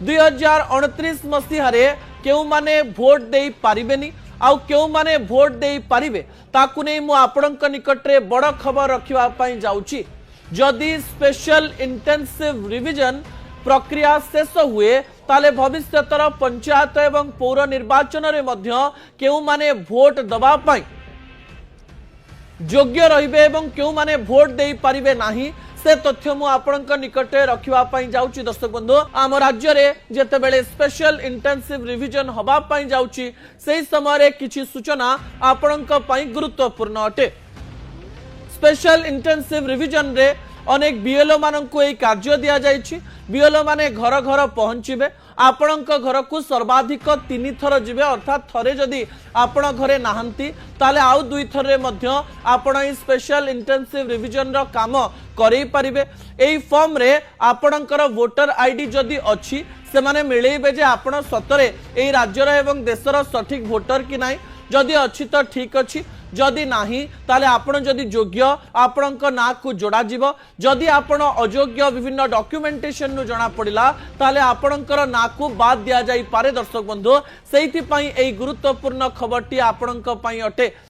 2029 मसीहारे केउ माने भोट दे पारिबेनी आउ केउ माने भोट दे पारिबे ताकु नै मु आपणक निकटरे बड़ खबर रखिबा पई जाउची। जदि स्पेशल इंटेंसिव रिविजन प्रक्रिया शेष हुए ताले भविष्यतर पंचायत एवं पौर निर्वाचन रे मध्य केउ माने भोट दबा पई योग्य रहिबे एवं केउ माने भोट दे पारिबे नाही से तथ्य मु आपणक निकटे रखिबा पई जाउची। दर्शक बंधु आम राज्य रे जेतेबेले स्पेशल इंटेंसिव रिविजन हबा पई जाउची सेही समय रे किछि सूचना आपणक पई गुरुत्वपूर्ण अटे। स्पेशल इंटेंसिव रिविजन रे अनेक बीएलओ माननकु एई कार्य दिया जायछि। बीएलओ माने घर घर पहुंचीबे आपणक घर को सर्वाधिक 3 थर जिबे अर्थात थरे जदि आपण घरे नाहंती ताले आउ 2 थर रे मध्य आपण ई स्पेशल इंटेंसिव रिविजन रो काम करै परिबे। एई फॉर्म रे आपणकर वोटर आईडी जदि अछि से माने मिलेबे जे आपण सतरे एई राज्यर एवं देशर सठिक वोटर कि नाही। जदि अछि तो ठीक अछि, जदि नाही ताले आपण जदि योग्य आपणक ना को जोड़ा जीवो। जदि आपण अयोग्य विभिन्न डॉक्यूमेंटेशन नु जणा पड़िला ताले आपणकर ना को बाद दिया जाई पारे। दर्शक बंधु सेहिति पई एई गुरुत्वपूर्ण खबरटी आपणक पई अटे।